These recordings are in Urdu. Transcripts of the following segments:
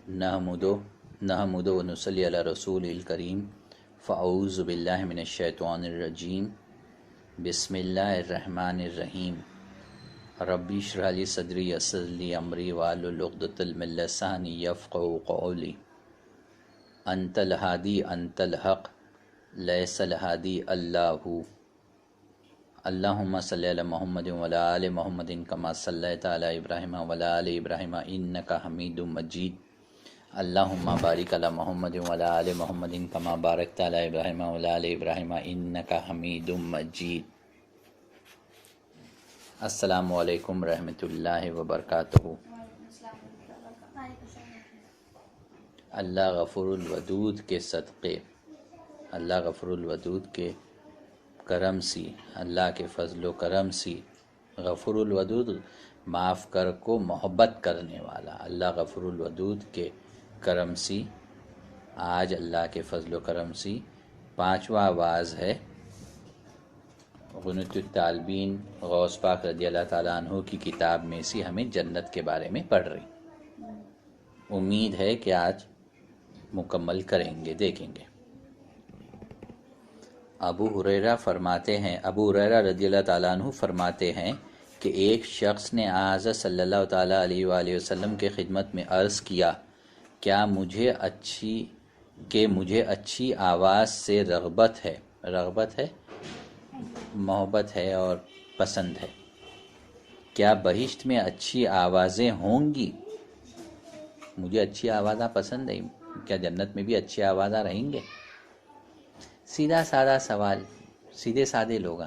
نحمدو و نصلی علی رسول الکریم فاعوذ باللہ من الشیطان الرجیم بسم اللہ الرحمن الرحیم ربی اشرح لی صدری یسر لی امری واحلل عقدۃ من لسانی یفقہوا قولی انت الہادی انت الحق لیس الہادی اللہ اللہم صلی علی محمد وعلی آل محمد کما صلیت علی ابراہیم وعلی آل ابراہیم انک حمید مجید اللہم بارک علی محمد وعلی آل محمد کما بارکت علی ابراہیم وعلی آل ابراہیم انک حمید مجید۔ السلام علیکم رحمۃ اللہ وبرکاتہ۔ اللہ غفور الودود کے صدقے، اللہ غفور الودود کے کرم سی، اللہ کے فضل و کرم سی، غفور الودود معاف کر کو محبت کرنے والا، اللہ غفور الودود کے کرم سی آج اللہ کے فضل و کرم سی 5واں واعظ ہے۔ غنیۃ الطالبین غوث پاک رضی اللہ تعالیٰ عنہ کی کتاب میں سے ہمیں جنت کے بارے میں پڑھ رہی، امید ہے کہ آج مکمل کریں گے، دیکھیں گے۔ ابو ہریرہ رضی اللہ تعالیٰ عنہ فرماتے ہیں کہ ایک شخص نے آج صلی اللہ تعالیٰ علیہ وآلہ وسلم کے خدمت میں عرض کیا، کیا مجھے اچھی آواز سے رغبت ہے محبت ہے اور پسند ہے، کیا بہشت میں اچھی آوازیں ہوں گی؟ مجھے اچھی آوازیں پسند ہیں، کیا جنت میں بھی اچھی آوازیں رہیں گے؟ سیدھا سادہ سوال، سیدھے سادے لوگ،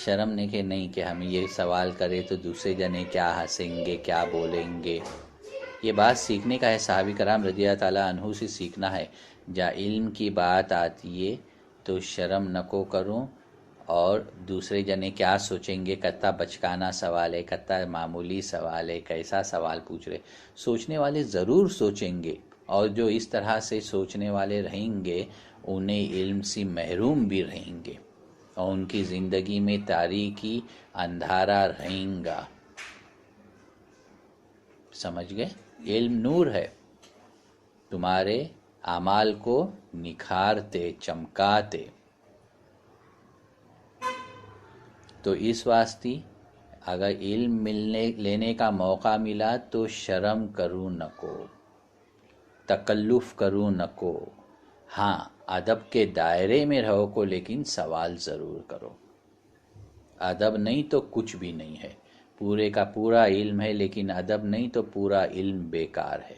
شرم نہیں کہ ہم یہ سوال کرے تو دوسرے جنے کیا ہنسیں گے، کیا بولیں گے۔ یہ بات سیکھنے کا ہے، صحابہ کرام رضی اللہ تعالیٰ عنہ سے سیکھنا ہے۔ جا علم کی بات آتی ہے تو شرم نکو کروں، اور دوسرے جنے کیا سوچیں گے، کتا بچکانا سوال ہے، کتا معمولی سوال ہے، کیسا سوال پوچھ رہے۔ سوچنے والے ضرور سوچیں گے، اور جو اس طرح سے سوچنے والے رہیں گے انہیں علم سے محروم بھی رہیں گے، اور ان کی زندگی میں تاریکی اندھارا رہیں گا۔ سمجھ گئے؟ علم نور ہے، تمہارے اعمال کو نکھارتے چمکاتے۔ تو اس واسطے اگر علم لینے کا موقع ملا تو شرم کروں نکو، تکلف کروں نکو، ہاں ادب کے دائرے میں رہو کو، لیکن سوال ضرور کرو۔ ادب نہیں تو کچھ بھی نہیں ہے، پورے کا پورا علم ہے لیکن ادب نہیں تو پورا علم بیکار ہے۔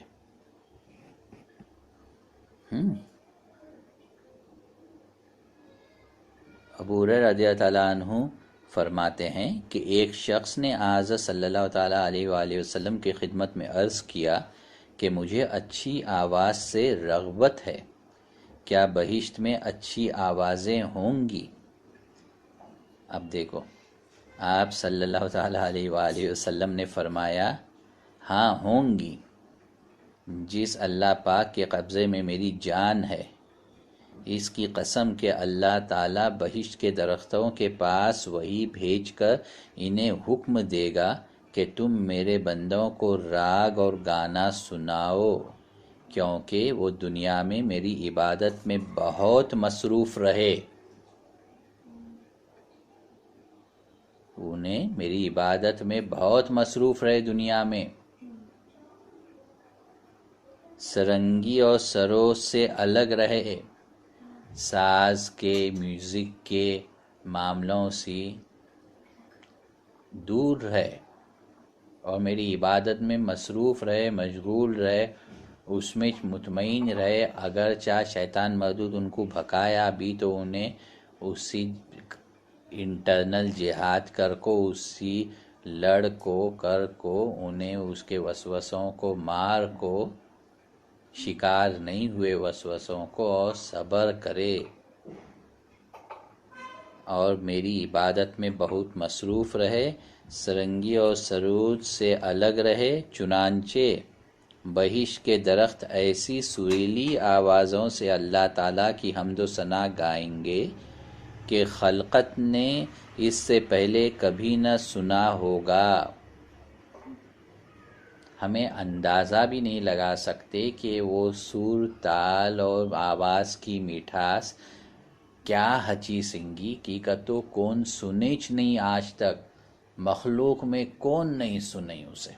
ابو ہریرہ رضی اللہ تعالیٰ عنہ فرماتے ہیں کہ ایک شخص نے آج صلی اللہ تعالیٰ علیہ وآلہ وسلم کی خدمت میں عرض کیا کہ مجھے اچھی آواز سے رغبت ہے، کیا بہشت میں اچھی آوازیں ہوں گی؟ اب دیکھو، آپ صلی اللہ تعالیٰ علیہ وآلہ وسلم نے فرمایا ہاں ہوں گی، جس اللہ پاک کے قبضے میں میری جان ہے، اس کی قسم کہ اللہ تعالیٰ بہشت کے درختوں کے پاس وہی بھیج کر انہیں حکم دے گا کہ تم میرے بندوں کو راگ اور گانا سناؤ، کیونکہ وہ دنیا میں میری عبادت میں بہت مصروف رہے، انہیں میری عبادت میں بہت مصروف رہے، دنیا میں سرنگی اور سروس سے الگ رہے، ساز کے میوزک کے معاملوں سے دور رہے، اور میری عبادت میں مصروف رہے، مشغول رہے، اس میں مطمئن رہے۔ اگر چاہ شیطان مردود ان کو بھکایا بھی تو انہیں اسی انٹرنل جہاد کر کو، اسی لڑ کو کر کو، انہیں اس کے وسوسوں کو مار کو، شکار نہیں ہوئے وسوسوں کو، اور صبر کرے اور میری عبادت میں بہت مصروف رہے، سرنگی اور سرود سے الگ رہے۔ چنانچہ بہشت کے درخت ایسی سریلی آوازوں سے اللہ تعالیٰ کی حمد و ثنا گائیں گے کہ خلقت نے اس سے پہلے کبھی نہ سنا ہوگا۔ ہمیں اندازہ بھی نہیں لگا سکتے کہ وہ سر، تال اور آواز کی میٹھاس کیا ہچی سنگی کی کا تو کون سنیچ نہیں آج تک، مخلوق میں کون نہیں سنی اسے،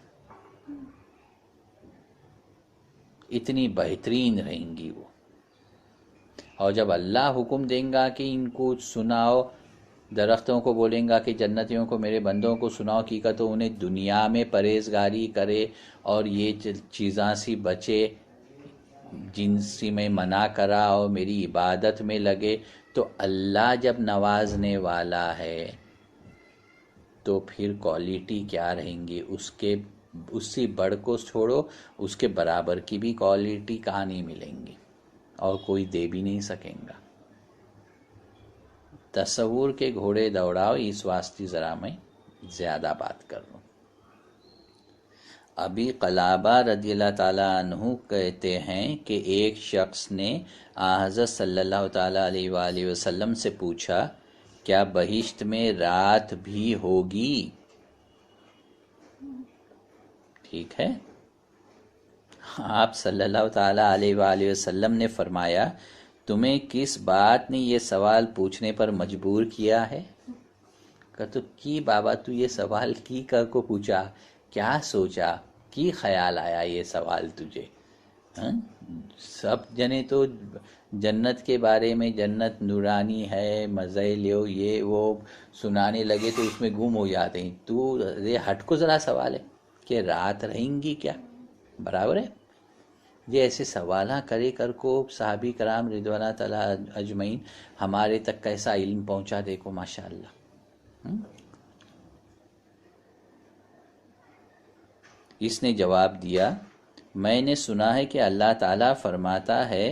اتنی بہترین رہیں گی وہ۔ اور جب اللہ حکم دیں گا کہ ان کو سناؤ، درختوں کو بولیں گا کہ جنتیوں کو میرے بندوں کو سناؤ کی کا تو انہیں دنیا میں پرہیزگاری کرے اور یہ چیزاں سی بچے جن سے میں منع کرا اور میری عبادت میں لگے، تو اللہ جب نوازنے والا ہے تو پھر کوالٹی کیا رہیں گی اس سے بڑھ کو چھوڑو، اس کے برابر کی بھی کوالٹی کہاں نہیں ملیں گی اور کوئی دے بھی نہیں سکیں گا۔ تصور کے گھوڑے دوڑاؤ، اس واسطے ذرا میں زیادہ بات کر لوں۔ ابھی قلابہ رضی اللہ تعالیٰ عنہ کہتے ہیں کہ ایک شخص نے حضرت صلی اللہ تعالیٰ علیہ وآلہ وسلم سے پوچھا، کیا بہشت میں رات بھی ہوگی؟ ٹھیک ہے، آپ صلی اللہ تعالیٰ علیہ وآلہ وسلم نے فرمایا، تمہیں کس بات نے یہ سوال پوچھنے پر مجبور کیا ہے؟ کہ تو کی بابا تو یہ سوال کی کر کو پوچھا، کیا سوچا، کی خیال آیا یہ سوال تجھے؟ سب جنے تو جنت کے بارے میں، جنت نورانی ہے، مزے لیو، یہ وہ سنانے لگے تو اس میں گم ہو جاتے ہیں، تو یہ ہٹ کو ذرا سوال ہے کہ رات رہیں گی کیا؟ برابر ہے؟ یہ ایسے سوالہ کرے کر کو صحابی کرام رضوان تعالیٰ اجمعین ہمارے تک کیسا علم پہنچا، دیکھو ماشاءاللہ۔ اس نے جواب دیا، میں نے سنا ہے کہ اللہ تعالیٰ فرماتا ہے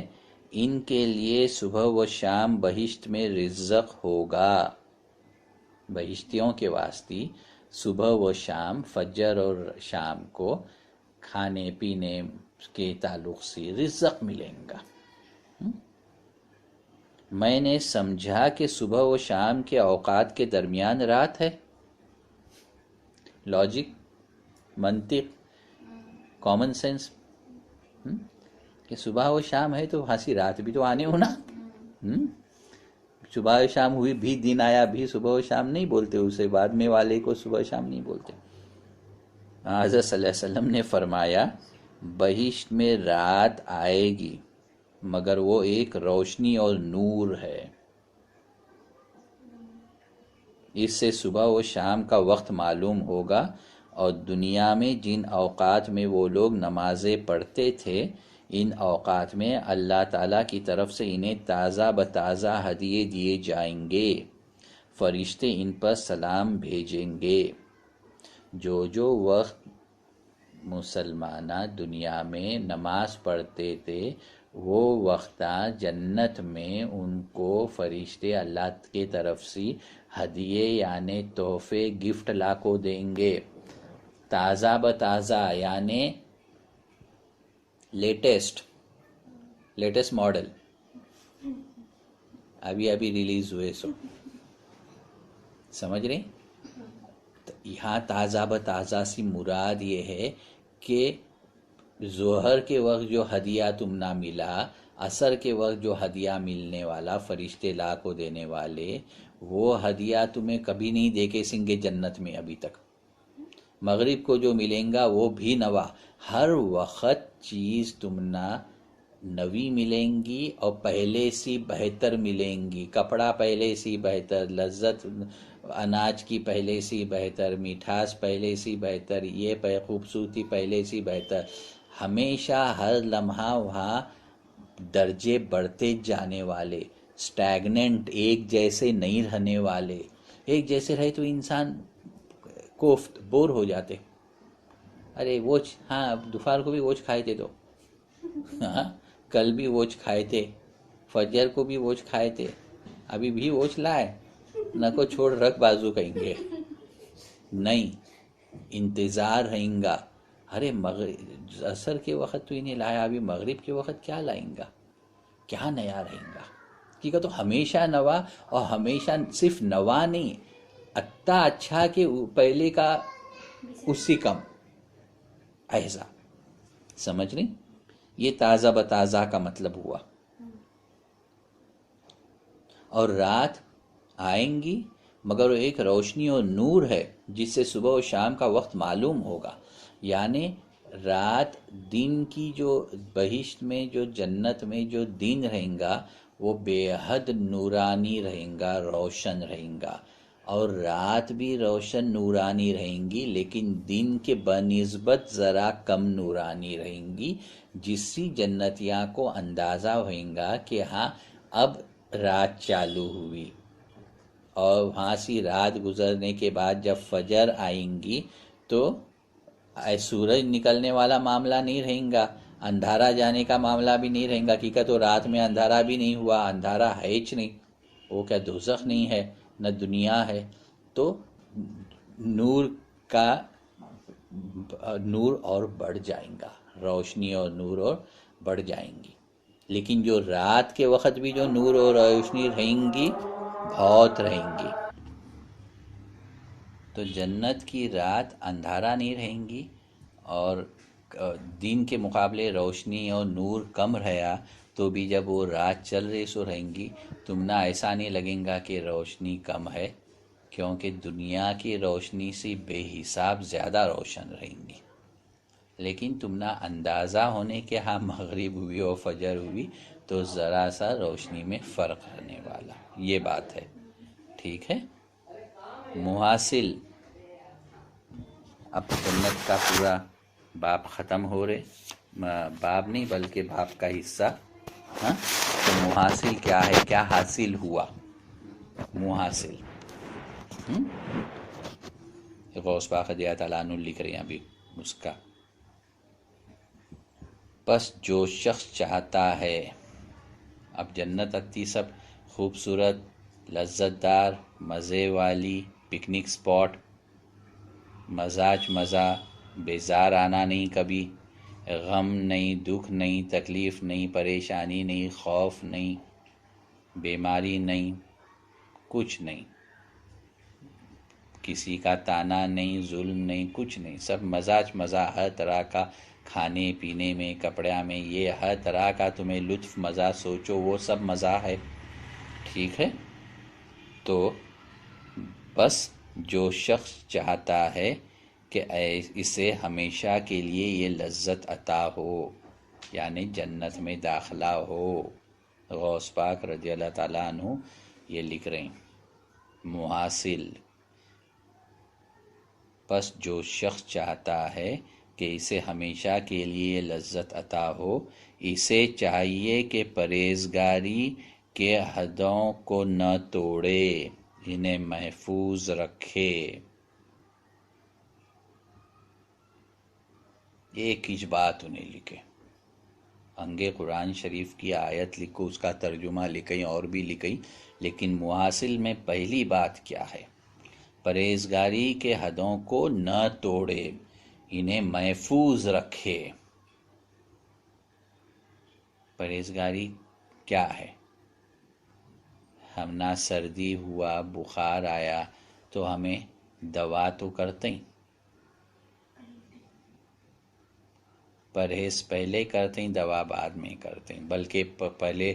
ان کے لیے صبح و شام بہشت میں رزق ہوگا۔ بہشتیوں کے واسطے صبح و شام، فجر اور شام کو کھانے پینے کے تعلق سے رزق ملیں گا۔ میں نے سمجھا کہ صبح و شام کے اوقات کے درمیان رات ہے۔ لاجک، منطق، کامن سینس، کہ صبح و شام ہے تو ہنسی رات بھی تو آنے ہونا۔ صبح و شام ہوئی بھی دن آیا بھی صبح و شام نہیں بولتے، اسے بعد میں والے کو صبح و شام نہیں بولتے۔ حضرت صلی اللہ علیہ وسلم نے فرمایا، بہشت میں رات آئے گی مگر وہ ایک روشنی اور نور ہے، اس سے صبح و شام کا وقت معلوم ہوگا، اور دنیا میں جن اوقات میں وہ لوگ نمازیں پڑھتے تھے ان اوقات میں اللہ تعالیٰ کی طرف سے انہیں تازہ بتازہ ہدیے دیے جائیں گے، فرشتے ان پر سلام بھیجیں گے۔ جو وقت مسلمانہ دنیا میں نماز پڑھتے تھے وہ وقتہ جنت میں ان کو فرشتے اللہ کی طرف سے ہدیے یعنی تحفے، گفٹ لا کو دیں گے، تازہ بتازہ یعنی لیٹسٹ ماڈل، ابھی ریلیز ہوئے، سو سمجھ رہے؟ یہاں تازہ بتازہ سی مراد یہ ہے کہ ظہر کے وقت جو ہدیہ تم نہ ملا، عصر کے وقت جو ہدیہ ملنے والا فرشتے لا کو دینے والے، وہ ہدیہ تمہیں کبھی نہیں دیکھے سنگے جنت میں ابھی تک۔ مغرب کو جو ملیں گا وہ بھی نوا، ہر وقت چیز تم نہ نوی ملیں گی اور پہلے سے بہتر ملیں گی، کپڑا پہلے سے بہتر، لذت اناج کی پہلے سے بہتر، میٹھاس پہلے سے بہتر، یہ خوبصورتی پہلے سے بہتر، ہمیشہ ہر لمحہ وہاں درجے بڑھتے جانے والے، سٹیگننٹ ایک جیسے نہیں رہنے والے۔ ایک جیسے رہے تو انسان کوفت بور ہو جاتے، ارے ووچ، ہاں دوپہر کو بھی ووچ کھائے تھے، تو ہاں کل بھی ووچ کھائے تھے، فجر کو بھی ووچ کھائے تھے، ابھی بھی ووچ لائے نہ کو چھوڑ رکھ بازو کہیں گے، نہیں انتظار رہیں گا۔ ارے مغرب عصر کے وقت تو انہیں لایا، ابھی مغرب کے وقت کیا لائیں گا، کیا نیا رہیں گا؟ کی تو ہمیشہ نوا، اور ہمیشہ صرف نوا نہیں، اتا اچھا کہ پہلے کا اس سے کم، ایسا سمجھ رہی؟ یہ تازہ بتازہ کا مطلب ہوا. اور رات آئیں گی مگر وہ ایک روشنی اور نور ہے جس سے صبح و شام کا وقت معلوم ہوگا. یعنی رات دن کی جو بہشت میں جو جنت میں جو دن رہیں گا وہ بے حد نورانی رہیں گا، روشن رہیں گا. اور رات بھی روشن نورانی رہیں گی لیکن دن کے بنسبت ذرا کم نورانی رہیں گی، جس سے جنتیاں کو اندازہ ہوئیں گا کہ ہاں اب رات چالو ہوئی. اور وہاں سے رات گزرنے کے بعد جب فجر آئیں گی تو سورج نکلنے والا معاملہ نہیں رہیں گا، اندھارا جانے کا معاملہ بھی نہیں رہیں گا. کیونکہ تو رات میں اندھارا بھی نہیں ہوا، اندھارا ہے ہی نہیں، وہ کیا دوزخ نہیں ہے نہ دنیا ہے. تو نور کا نور اور بڑھ جائیں گا، روشنی اور نور اور بڑھ جائیں گی. لیکن جو رات کے وقت بھی جو نور اور روشنی رہیں گی بہت رہیں گی. تو جنت کی رات اندھارا نہیں رہیں گی اور دن کے مقابلے روشنی اور نور کم رہا تو بھی جب وہ رات چل رہی سو رہیں گی تم نہ ایسا نہیں لگیں گا کہ روشنی کم ہے، کیونکہ دنیا کی روشنی سے بے حساب زیادہ روشن رہیں گی. لیکن تم نہ اندازہ ہونے کے ہاں مغرب ہوئی اور فجر ہوئی تو ذرا سا روشنی میں فرق رہنے والا، یہ بات ہے. ٹھیک ہے. محاصل. اب جنت کا پورا باب ختم ہو رہے، باب نہیں بلکہ باب کا حصہ. ہاں تو محاصل کیا ہے، کیا حاصل ہوا. محاصل غوث پاک رضی اللہ تعالیٰ عنہ لکھ رہے ہیں ابھی اس کا. بس جو شخص چاہتا ہے، اب جنت اتی سب خوبصورت لذت دار مزے والی پکنک سپاٹ، مزاج مزہ، بیزار آنا نہیں کبھی، غم نہیں، دکھ نہیں، تکلیف نہیں، پریشانی نہیں، خوف نہیں، بیماری نہیں، کچھ نہیں، کسی کا تانا نہیں، ظلم نہیں، کچھ نہیں، سب مزاج مزہ، ہر طرح کا کھانے پینے میں، کپڑا میں، یہ ہر طرح کا تمہیں لطف مزہ سوچو وہ سب مزہ ہے. ٹھیک ہے. تو بس جو شخص چاہتا ہے کہ اسے ہمیشہ کے لیے یہ لذت عطا ہو، یعنی جنت میں داخلہ ہو. غوث پاک رضی اللہ تعالیٰ عنہ یہ لکھ رہے ہیں. محاصل. بس جو شخص چاہتا ہے کہ اسے ہمیشہ کے لیے لذت عطا ہو، اسے چاہیے کہ پرہیزگاری کے حدوں کو نہ توڑے، انہیں محفوظ رکھے. ایک ہی بات انہیں لکھے، انگے قرآن شریف کی آیت لکھو، اس کا ترجمہ لکھیں اور بھی لکھیں، لیکن محاصل میں پہلی بات کیا ہے، پرہیزگاری کے حدوں کو نہ توڑے، انہیں محفوظ رکھے. پرہیزگاری کیا ہے؟ ہم نہ سردی ہوا، بخار آیا تو ہمیں دوا تو کرتے ہیں، پرہیز پہلے کرتے ہیں دوا بعد میں کرتے ہیں، بلکہ پہلے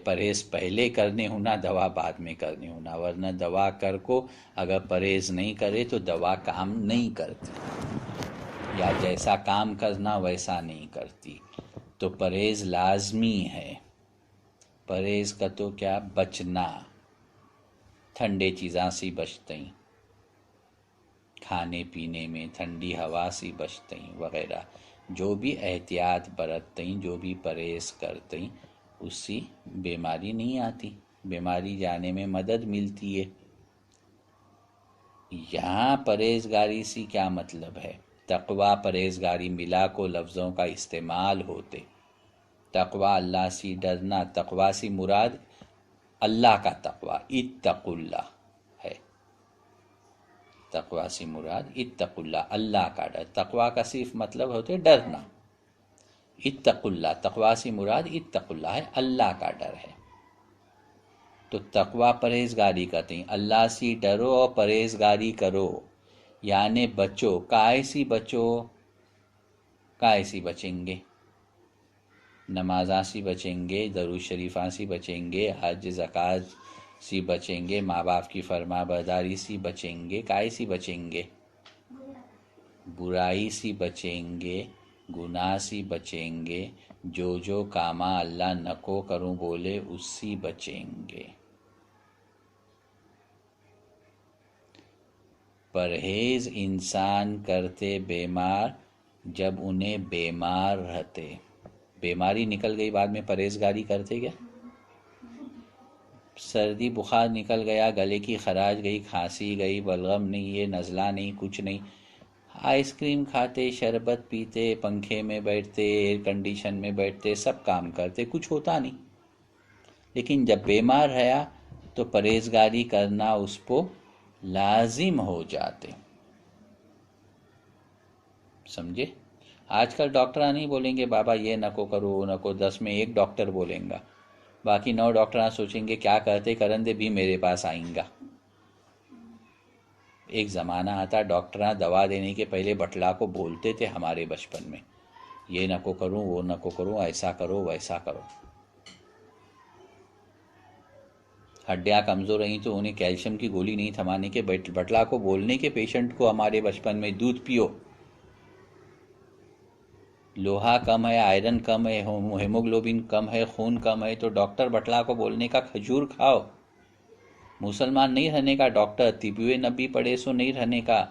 پرہیز پہلے کرنے ہونا، دوا بعد میں کرنے ہونا. ورنہ دوا کر کو اگر پرہیز نہیں کرے تو دوا کام نہیں کرتی، یا جیسا کام کرنا ویسا نہیں کرتی. تو پرہیز لازمی ہے. پرہیز کا تو کیا، بچنا، ٹھنڈے چیزاں سے بچتے ہیں، کھانے پینے میں ٹھنڈی ہوا سے بچتے ہیں وغیرہ. جو بھی احتیاط برتتے ہیں، جو بھی پرہیز کرتے ہیں، اس سے بیماری نہیں آتی، بیماری جانے میں مدد ملتی ہے. یہاں پرہیزگاری سے کیا مطلب ہے، تقوی پرہیزگاری ملا کو لفظوں کا استعمال ہوتے. تقوی اللہ سے ڈرنا، تقوی سے مراد اللہ کا تقوی، اتقوا اللہ ہے. تقوی سے مراد اتقوا اللہ، اللہ کا ڈر. تقوی کا صرف مطلب ہوتے ڈرنا. اتقوا اللہ، تقوی سے مراد اتقوا اللہ ہے، اللہ کا ڈر ہے. تو تقوی پرہیزگاری کرتے ہیں، اللہ سے ڈرو اور پرہیزگاری کرو، یعنی بچو. کائے سی بچو، کائے سی بچیں گے؟ نمازاں سی بچیں گے، درود شریفاں سی بچیں گے، حج زکوٰۃ سی بچیں گے، ماں باپ کی فرما برداری سی بچیں گے، کائے سی بچیں گے؟ برائی سی بچیں گے، گناہ سی بچیں گے، جو کاما اللہ نکو کروں بولے اس سی بچیں گے۔ پرہیز انسان کرتے بیمار جب انہیں بیمار رہتے۔ بیماری نکل گئی بعد میں پرہیزگاری کرتے کیا؟ سردی بخار نکل گیا، گلے کی خراش گئی، کھانسی گئی، بلغم نہیں ہے، نزلہ نہیں، کچھ نہیں، آئس کریم کھاتے، شربت پیتے، پنکھے میں بیٹھتے، ایئر کنڈیشن میں بیٹھتے، سب کام کرتے، کچھ ہوتا نہیں۔ لیکن جب بیمار رہا تو پرہیزگاری کرنا اس کو لازم ہو جاتے۔ سمجھے؟ آج کل ڈاکٹر نہیں بولیں گے بابا یہ نکو کرو وہ نکو، 10 میں ایک ڈاکٹر بولیں گا، باقی 9 ڈاکٹر سوچیں گے کیا کرتے کرن دے بھی میرے پاس آئیں گا۔ ایک زمانہ آتا ڈاکٹراں دوا دینے کے پہلے بٹلا کو بولتے تھے ہمارے بچپن میں، یہ نکو کروں وہ نکو کروں، ایسا کرو ویسا کرو۔ ہڈیاں کمزور رہیں تو انہیں کیلشیم کی گولی نہیں تھمانے کے بٹلا کو بولنے کے پیشنٹ کو ہمارے بچپن میں دودھ پیو، لوہا کم ہے، آئرن کم ہے، ہیموگلوبن کم ہے، خون کم ہے، تو ڈاکٹر بٹلا کو بولنے کا کھجور کھاؤ۔ مسلمان نہیں رہنے کا ڈاکٹر، طبی نبی پڑھے سو نہیں رہنے کا،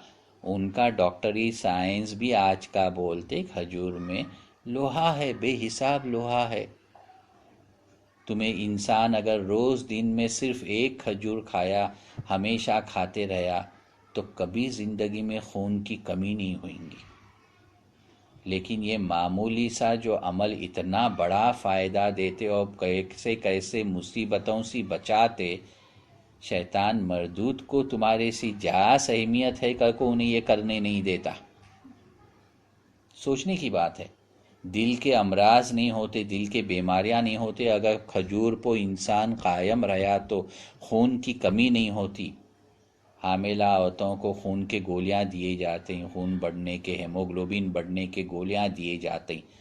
ان کا ڈاکٹری سائنس بھی آج کا بولتے کھجور میں لوہا ہے، بے حساب لوہا ہے۔ تمہیں انسان اگر روز دن میں صرف ایک کھجور کھایا، ہمیشہ کھاتے رہا، تو کبھی زندگی میں خون کی کمی نہیں ہوئیں گی۔ لیکن یہ معمولی سا جو عمل اتنا بڑا فائدہ دیتے اور کیسے کیسے مصیبتوں سے بچاتے، شیطان مردود کو تمہارے سی جاس اہمیت ہے کہ کو انہیں یہ کرنے نہیں دیتا۔ سوچنے کی بات ہے، دل کے امراض نہیں ہوتے، دل کے بیماریاں نہیں ہوتے اگر کھجور پہ انسان قائم رہا تو خون کی کمی نہیں ہوتی۔ حاملہ عورتوں کو خون کے گولیاں دیے جاتے ہیں، خون بڑھنے کے، ہیموگلوبن بڑھنے کے گولیاں دیے جاتے ہیں۔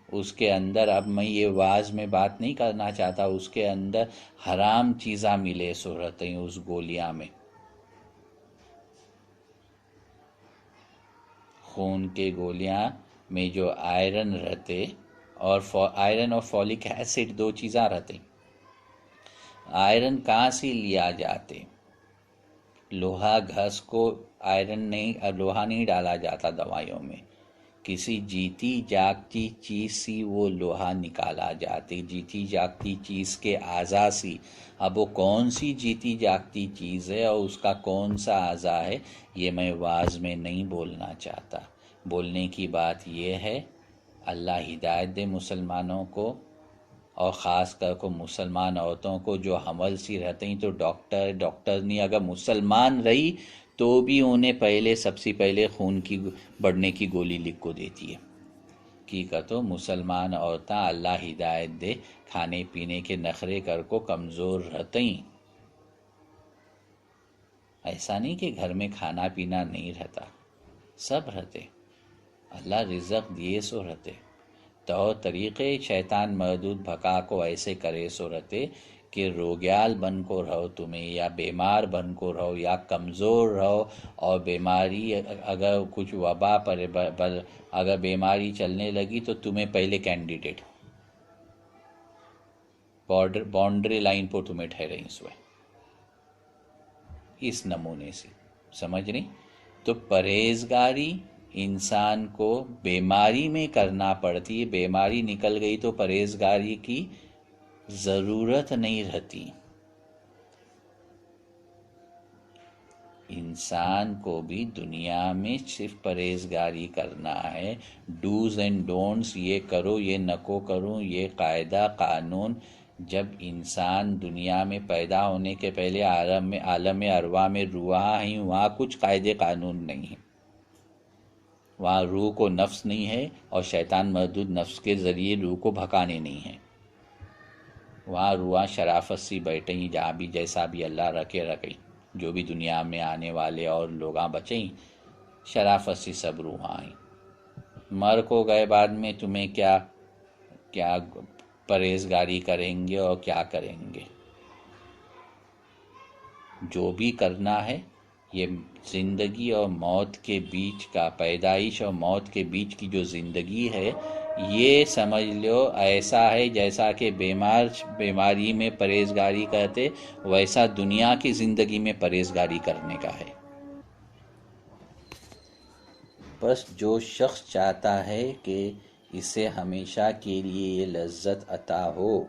اس کے اندر، اب میں یہ واز میں بات نہیں کرنا چاہتا، اس کے اندر حرام چیزاں ملے سو رہتے ہیں اس گولیاں میں۔ خون کے گولیاں میں جو آئرن رہتے، اور آئرن اور فولک ایسڈ 2 چیزاں رہتے۔ آئرن کہاں سے لیا جاتے؟ لوہا گھس کو لوہا نہیں ڈالا جاتا دوائیوں میں، کسی جیتی جاگتی چیز سی وہ لوہا نکالا جاتی، جیتی جاگتی چیز کے اعضاء سی۔ اب وہ کون سی جیتی جاگتی چیز ہے اور اس کا کون سا اعضاء ہے، یہ میں واز میں نہیں بولنا چاہتا۔ بولنے کی بات یہ ہے، اللہ ہدایت دے مسلمانوں کو، اور خاص کر کو مسلمان عورتوں کو جو حمل سی رہتے ہیں، تو ڈاکٹر نہیں، اگر مسلمان رہی تو بھی انہیں سب سے پہلے خون کی بڑھنے کی گولی لکھ کو دیتی ہے کی کہتو مسلمان عورتیں اللہ ہدایت دے کھانے پینے کے نخرے کر کو کمزور رہتے ہیں۔ ایسا نہیں کہ گھر میں کھانا پینا نہیں رہتا، سب رہتے، اللہ رزق دیے سو رہتے، تو طریقے شیطان مردود بھکا کو ایسے کرے سو رہتے کہ روگیال بن کو رہو تمہیں، یا بیمار بن کو رہو، یا کمزور رہو، اور بیماری اگر کچھ وبا پر اگر بیماری چلنے لگی تو تمہیں پہلے کینڈیڈیٹ باؤنڈری لائن پر تمہیں ٹھہرے اس نمونے سے، سمجھ نہیں؟ تو پرہیزگاری انسان کو بیماری میں کرنا پڑتی ہے، بیماری نکل گئی تو پرہیزگاری کی ضرورت نہیں رہتی۔ انسان کو بھی دنیا میں صرف پرہیزگاری کرنا ہے، ڈوز اینڈ ڈونٹس، یہ کرو یہ نکو کروں، یہ قاعدہ قانون۔ جب انسان دنیا میں پیدا ہونے کے پہلے عالم ارواح میں رواں ہیں، وہاں کچھ قاعدے قانون نہیں ہیں، وہاں روح کو نفس نہیں ہے، اور شیطان مردود نفس کے ذریعے روح کو بھکانے نہیں ہیں، وہاں روح شرافت سی بیٹھیں، جہاں بھی جیسا بھی اللہ رکھے، جو بھی دنیا میں آنے والے اور لوگاں بچیں، شرافت سی سب روحاں ہیں۔ مر کو گئے بعد میں تمہیں کیا کیا پرہیزگاری کریں گے اور کیا کریں گے؟ جو بھی کرنا ہے یہ زندگی اور موت کے بیچ کا، پیدائش اور موت کے بیچ کی جو زندگی ہے، یہ سمجھ لو ایسا ہے جیسا کہ بیماری میں پرہیزگاری کرتے، ویسا دنیا کی زندگی میں پرہیزگاری کرنے کا ہے۔ بس جو شخص چاہتا ہے کہ اسے ہمیشہ کے لیے یہ لذت عطا ہو،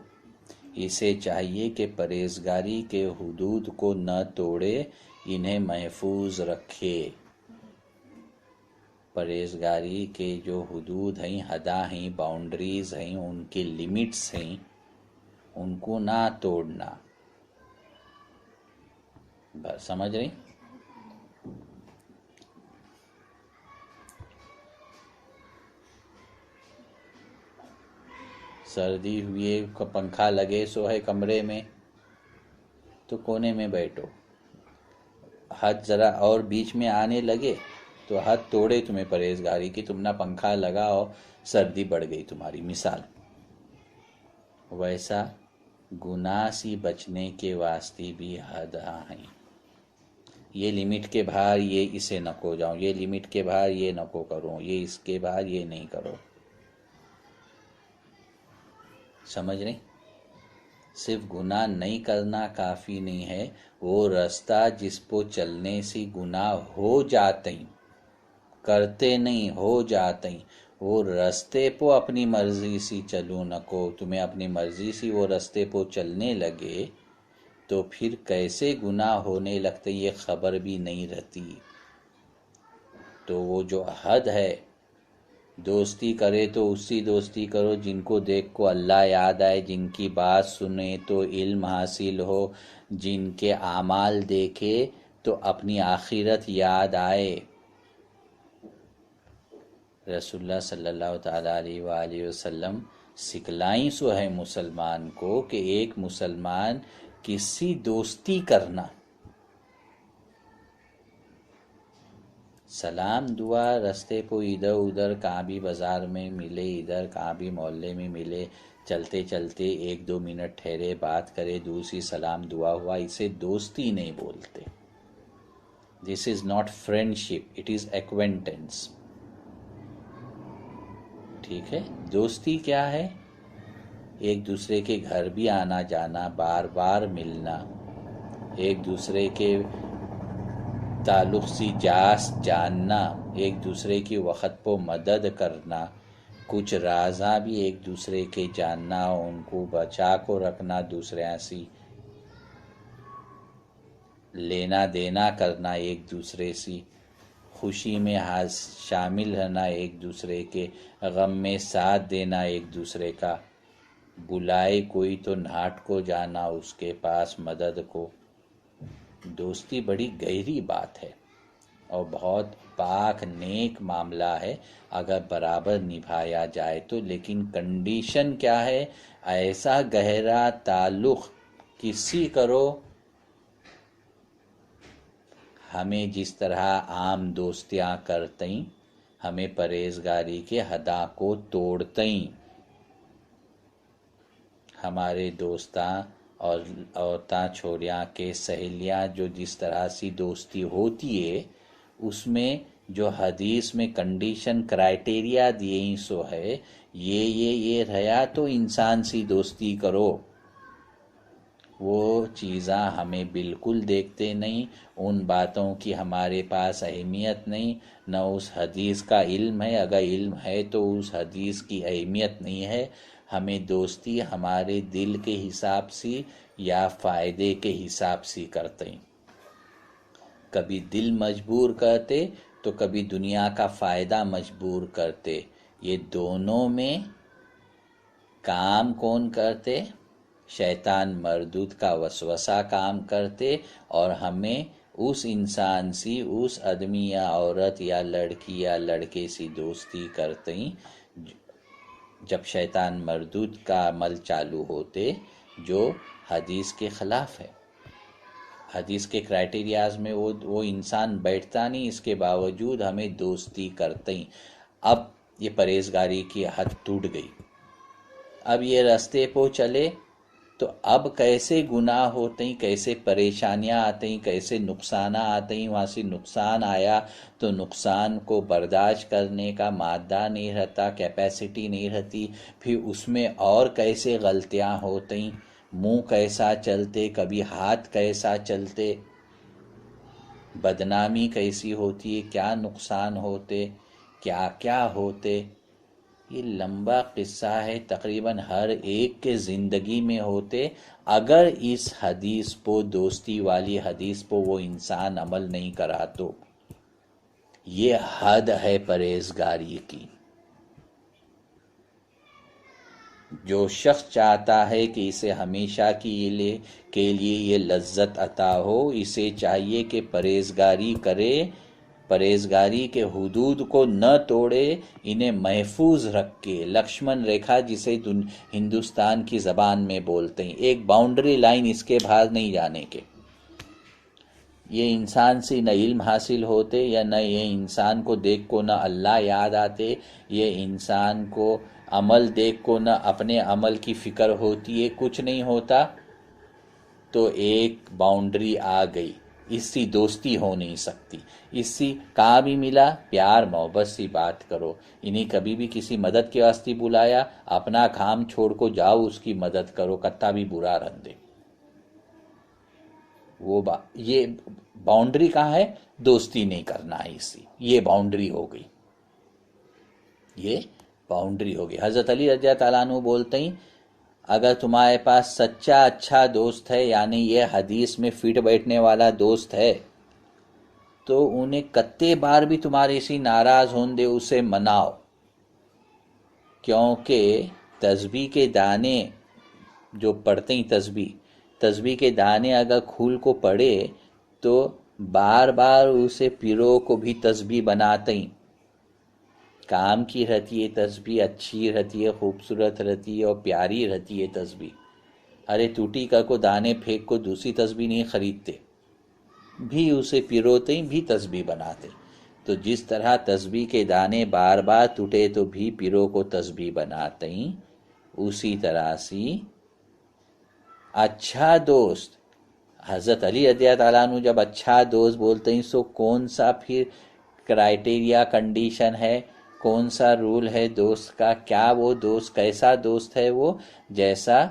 اسے چاہیے کہ پرہیزگاری کے حدود کو نہ توڑے، انہیں محفوظ رکھے۔ پرہیزگاری کے جو حدود ہیں، حداں ہیں، باؤنڈریز ہیں، ان کے لمٹس ہیں، ان کو نہ توڑنا۔ بس سمجھ رہی؟ سردی ہوئی ہے، پنکھا لگے سو ہے کمرے میں، تو کونے میں بیٹھو۔ حد ذرا اور بیچ میں آنے لگے تو حد توڑے تمہیں پرہیزگاری کی، تم نہ پنکھا لگاؤ، سردی بڑھ گئی تمہاری، مثال۔ ویسا گناہ سے بچنے کے واسطے بھی حد ہیں۔ یہ لمٹ کے باہر یہ اسے نہ کو جاؤں، یہ لمٹ کے باہر یہ نہ کو کروں، یہ اس کے باہر یہ نہیں کرو۔ سمجھ رہے؟ صرف گناہ نہیں کرنا کافی نہیں ہے، وہ راستہ جس پہ چلنے سے گناہ ہو جاتے ہیں، کرتے نہیں ہو جاتے ہیں، وہ راستے پہ اپنی مرضی سے چلو نہ کو۔ تمہیں اپنی مرضی سے وہ راستے پہ چلنے لگے تو پھر کیسے گناہ ہونے لگتے یہ خبر بھی نہیں رہتی۔ تو وہ جو حد ہے، دوستی کرے تو اس سے دوستی کرو جن کو دیکھ کو اللہ یاد آئے، جن کی بات سنے تو علم حاصل ہو، جن کے اعمال دیکھے تو اپنی آخرت یاد آئے۔ رسول اللہ صلی اللہ تعالیٰ علیہ وآلہ وسلم سکھلائیں سو ہے مسلمان کو کہ ایک مسلمان کسی دوستی کرنا، سلام دعا رستے کو ادھر ادھر کہاں بھی بازار میں ملے، ادھر کہاں بھی محلے میں ملے، چلتے چلتے ایک دو منٹ ٹھہرے، بات کرے، دوسری سلام دعا ہوا، اسے دوستی نہیں بولتے۔ This is not friendship, it is acquaintance. ٹھیک ہے؟ دوستی کیا ہے؟ ایک دوسرے کے گھر بھی آنا جانا، بار بار ملنا، ایک دوسرے کے تعلق سے جاننا، ایک دوسرے کی وقت پہ مدد کرنا، کچھ رازاں بھی ایک دوسرے کے جاننا، ان کو بچا کو رکھنا، دوسرے سے لینا دینا کرنا، ایک دوسرے سے خوشی میں شامل رہنا، ایک دوسرے کے غم میں ساتھ دینا، ایک دوسرے کا بلائے کوئی تو ناٹ کو جانا اس کے پاس مدد کو۔ دوستی بڑی گہری بات ہے اور بہت پاک نیک معاملہ ہے اگر برابر نبھایا جائے تو، لیکن کنڈیشن کیا ہے؟ ایسا گہرا تعلق کسی کرو، ہمیں جس طرح عام دوستیاں کرتے ہیں، ہمیں پرہیزگاری کے حداں کو توڑتے ہیں۔ ہمارے دوستاں اور عورتاں چھوڑیاں کے سہیلیاں جو جس طرح سے دوستی ہوتی ہے، اس میں جو حدیث میں کنڈیشن کرائٹیریا دیے سو ہے، یہ رہا تو انسان سے دوستی کرو۔ وہ چیزاں ہمیں بالکل دیکھتے نہیں، ان باتوں کی ہمارے پاس اہمیت نہیں، نہ اس حدیث کا علم ہے، اگر علم ہے تو اس حدیث کی اہمیت نہیں ہے۔ ہمیں دوستی ہمارے دل کے حساب سے یا فائدے کے حساب سے کرتے ہیں، کبھی دل مجبور کرتے تو کبھی دنیا کا فائدہ مجبور کرتے۔ یہ دونوں میں کام کون کرتے؟ شیطان مردود کا وسوسہ کام کرتے، اور ہمیں اس انسان سے، اس آدمی یا عورت یا لڑکی یا لڑکے سے دوستی کرتے ہیں جب شیطان مردود کا عمل چالو ہوتے جو حدیث کے خلاف ہے۔ حدیث کے کرائٹیریاز میں وہ انسان بیٹھتا نہیں، اس کے باوجود ہمیں دوستی کرتے ہیں۔ اب یہ پرہیزگاری کی حد ٹوٹ گئی. اب یہ راستے پہ چلے تو اب کیسے گناہ ہوتے ہیں، کیسے پریشانیاں آتے ہیں، کیسے نقصان آتے ہیں. وہاں سے نقصان آیا تو نقصان کو برداشت کرنے کا مادہ نہیں رہتا، کیپیسٹی نہیں رہتی. پھر اس میں اور کیسے غلطیاں ہوتی، منہ کیسا چلتے، کبھی ہاتھ کیسا چلتے، بدنامی کیسی ہوتی ہے، کیا نقصان ہوتے، کیا کیا ہوتے. یہ لمبا قصہ ہے، تقریباً ہر ایک کے زندگی میں ہوتے. اگر اس حدیث پہ، دوستی والی حدیث پہ وہ انسان عمل نہیں کرا تو یہ حد ہے پرہیزگاری کی. جو شخص چاہتا ہے کہ اسے ہمیشہ کے لیے یہ لذت عطا ہو، اسے چاہیے کہ پرہیزگاری کرے، پرہیزگاری کے حدود کو نہ توڑے، انہیں محفوظ رکھے. لکشمن ریکھا جسے ہندوستان کی زبان میں بولتے ہیں، ایک باؤنڈری لائن، اس کے باہر نہیں جانے کے. یہ انسان سے نہ علم حاصل ہوتے، یا نہ یہ انسان کو دیکھ کو نہ اللہ یاد آتے، یہ انسان کو عمل دیکھ کو نہ اپنے عمل کی فکر ہوتی ہے، کچھ نہیں ہوتا. تو ایک باؤنڈری آ گئی، اس سے دوستی ہو نہیں سکتی. اس سے کہاں بھی ملا، پیار محبت سے بات کرو. انہیں کبھی بھی کسی مدد کے واسطے بلایا، اپنا کام چھوڑ کو جاؤ اس کی مدد کرو، کتا بھی برا رکھ دے. یہ باؤنڈری کہاں ہے، دوستی نہیں کرنا ہے. اس سے یہ باؤنڈری ہو گئی، یہ باؤنڈری ہو گئی. حضرت علی رضی اللہ تعالیٰ عنہ بولتے ہیں، اگر تمہارے پاس سچا اچھا دوست ہے، یعنی یہ حدیث میں فٹ بیٹھنے والا دوست ہے، تو انہیں کتے بار بھی تمہارے سے ناراض ہوں دے، اسے مناؤ. کیونکہ تسبیح کے دانے جو پڑھتے ہیں، تسبیح کے دانے اگر کھول کو پڑے تو بار بار اسے پیرو کو بھی تسبیح بناتے ہیں. کام کی رہتی ہے تسبیح، اچھی رہتی ہے، خوبصورت رہتی ہے اور پیاری رہتی ہے تسبیح. ارے ٹوٹی کا کو دانے پھینک کو دوسری تسبیح نہیں خریدتے، بھی اسے پیروتے ہیں، بھی تسبیح بناتے. تو جس طرح تسبیح کے دانے بار بار ٹوٹے تو بھی پیرو کو تسبیح بناتے ہیں، اسی طرح سے اچھا دوست. حضرت علی رضی اللہ تعالیٰ عنہ جب اچھا دوست بولتے ہیں، سو کون سا پھر کرائٹیریا کنڈیشن ہے، کون سا رول ہے دوست کا، کیا وہ دوست کیسا دوست ہے، وہ جیسا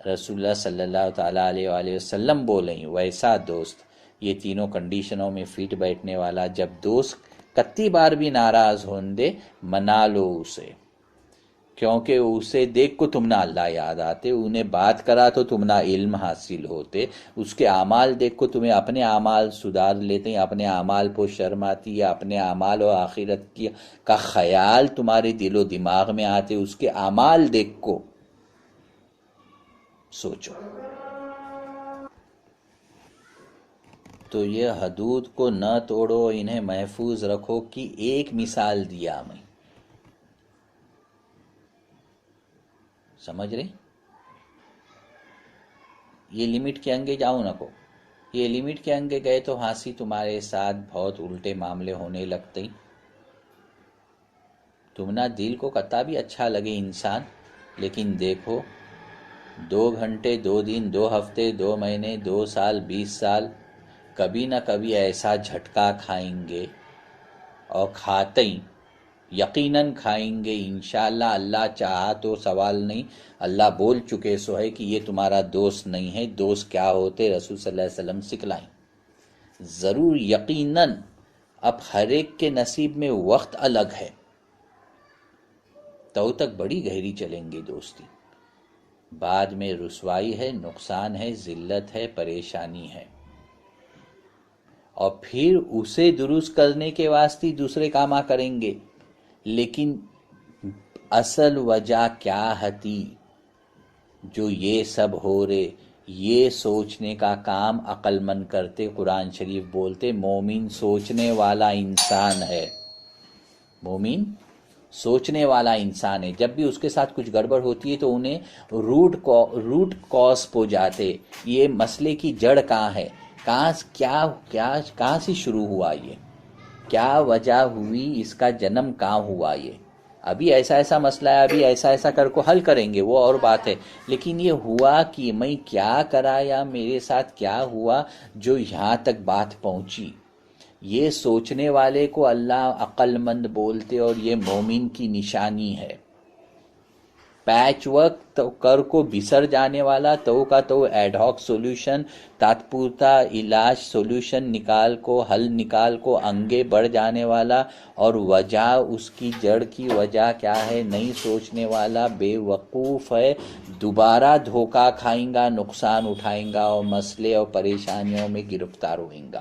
رسول اللہ صلی اللہ تعالیٰ علیہ وآلہ وسلم بولیں ویسا دوست. یہ تینوں کنڈیشنوں میں فٹ بیٹھنے والا. جب دوست کتی بار بھی ناراض ہون دے، منا لو اسے، کیونکہ اسے دیکھ کو تم نہ اللہ یاد آتے، انہیں بات کرا تو تم نہ علم حاصل ہوتے، اس کے اعمال دیکھ کو تمہیں اپنے اعمال سدھار لیتے ہیں، اپنے اعمال کو شرم آتی ہے، اپنے اعمال و آخرت کا خیال تمہارے دل و دماغ میں آتے، اس کے اعمال دیکھ کو سوچو. تو یہ حدود کو نہ توڑو، انہیں محفوظ رکھو کی ایک مثال دیا میں. سمجھ رہے؟ یہ لمٹ کے آگے جاؤ نہ کو. یہ لمٹ کے آگے گئے تو ہانسی تمہارے ساتھ بہت الٹے معاملے ہونے لگتے. تم نہ دل کو کتا بھی اچھا لگے انسان، لیکن دیکھو 2 گھنٹے 2 دن 2 ہفتے 2 مہینے 2 سال 20 سال کبھی نہ کبھی ایسا جھٹکا کھائیں گے، اور کھاتے ہی یقیناً کھائیں گے انشاءاللہ. اللہ چاہا تو سوال نہیں، اللہ بول چکے سو ہے کہ یہ تمہارا دوست نہیں ہے. دوست کیا ہوتے رسول صلی اللہ علیہ وسلم سکھلائیں ضرور یقیناً. اب ہر ایک کے نصیب میں وقت الگ ہے، تو تک بڑی گہری چلیں گے دوستی، بعد میں رسوائی ہے، نقصان ہے، ذلت ہے، پریشانی ہے. اور پھر اسے درست کرنے کے واسطے دوسرے کام کریں گے. لیکن اصل وجہ کیا ہتی جو یہ سب ہو رہے، یہ سوچنے کا کام عقل مند کرتے. قرآن شریف بولتے مومن سوچنے والا انسان ہے، مومن سوچنے والا انسان ہے. جب بھی اس کے ساتھ کچھ گڑبڑ ہوتی ہے تو انہیں روٹ کاز پہ جاتے، یہ مسئلے کی جڑ کہاں ہے، کہاں سے شروع ہوا، یہ کیا وجہ ہوئی، اس کا جنم کہاں ہوا. یہ ابھی ایسا ایسا مسئلہ ہے، ابھی ایسا ایسا کر کو حل کریں گے، وہ اور بات ہے، لیکن یہ ہوا کہ میں کیا کرا یا میرے ساتھ کیا ہوا جو یہاں تک بات پہنچی، یہ سوچنے والے کو اللہ عقل مند بولتے، اور یہ مومن کی نشانی ہے۔ پیچ ورک تو کر کو بسر جانے والا، تو کا تو ایڈ ہاک سولوشن، تاتپورتا علاج سولوشن نکال کو، حل نکال کو انگے بڑھ جانے والا، اور وجہ اس کی جڑ کی وجہ کیا ہے نہیں سوچنے والا بے وقوف ہے، دوبارہ دھوکہ کھائیں گا، نقصان اٹھائیں گا، اور مسئلے اور پریشانیوں میں گرفتار ہوئیں گا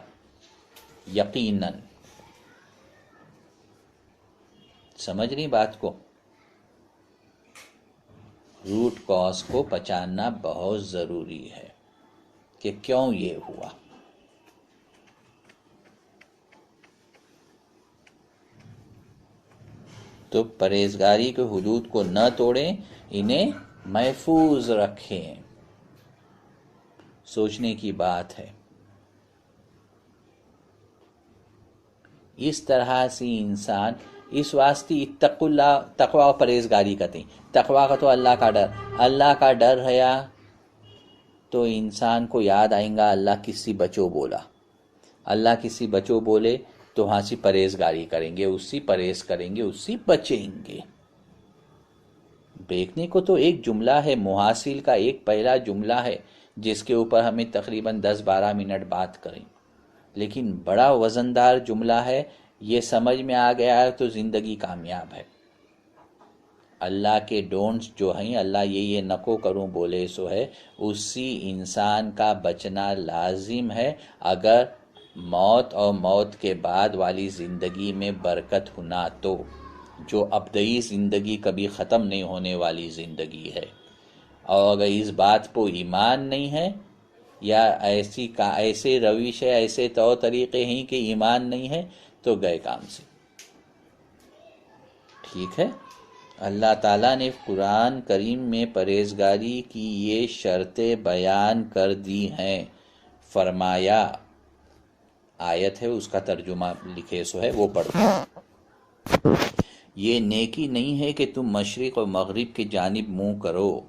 یقیناً۔ سمجھ نہیں بات کو؟ روٹ کاز کو پہچاننا بہت ضروری ہے کہ کیوں یہ ہوا۔ تو پرہیزگاری کے حدود کو نہ توڑیں، انہیں محفوظ رکھیں، سوچنے کی بات ہے۔ اس طرح سے انسان اس واسطے اتقوا اللہ، تقوی و پرہیزگاری کہتے ہیں۔ تقوی کا تو اللہ کا ڈر، اللہ کا ڈر ہے تو انسان کو یاد آئیں گا اللہ کسی بچو بولا، اللہ کسی بچو بولے تو وہاں سے پرہیزگاری کریں گے، اس سے پرہیز کریں گے، اس سے بچیں گے۔ دیکھنے کو تو ایک جملہ ہے، محاصل کا ایک پہلا جملہ ہے جس کے اوپر ہمیں تقریباً 10-12 منٹ بات کریں، لیکن بڑا وزندار جملہ ہے۔ یہ سمجھ میں آ گیا ہے تو زندگی کامیاب ہے۔ اللہ کے ڈونٹس جو ہیں، اللہ یہ نکو کروں بولے سو ہے، اسی انسان کا بچنا لازم ہے اگر موت اور موت کے بعد والی زندگی میں برکت ہونا تو، جو ابدئی زندگی کبھی ختم نہیں ہونے والی زندگی ہے۔ اور اگر اس بات پہ ایمان نہیں ہے، یا ایسے روش ہے، ایسے طور طریقے ہیں کہ ایمان نہیں ہے، تو گئے کام سے۔ ٹھیک ہے؟ اللہ تعالیٰ نے قرآن کریم میں پرہیزگاری کی یہ شرطیں بیان کر دی ہیں، فرمایا، آیت ہے اس کا ترجمہ لکھے سو ہے وہ پڑھو۔ یہ نیکی نہیں ہے کہ تم مشرق اور مغرب کی جانب منہ کرو۔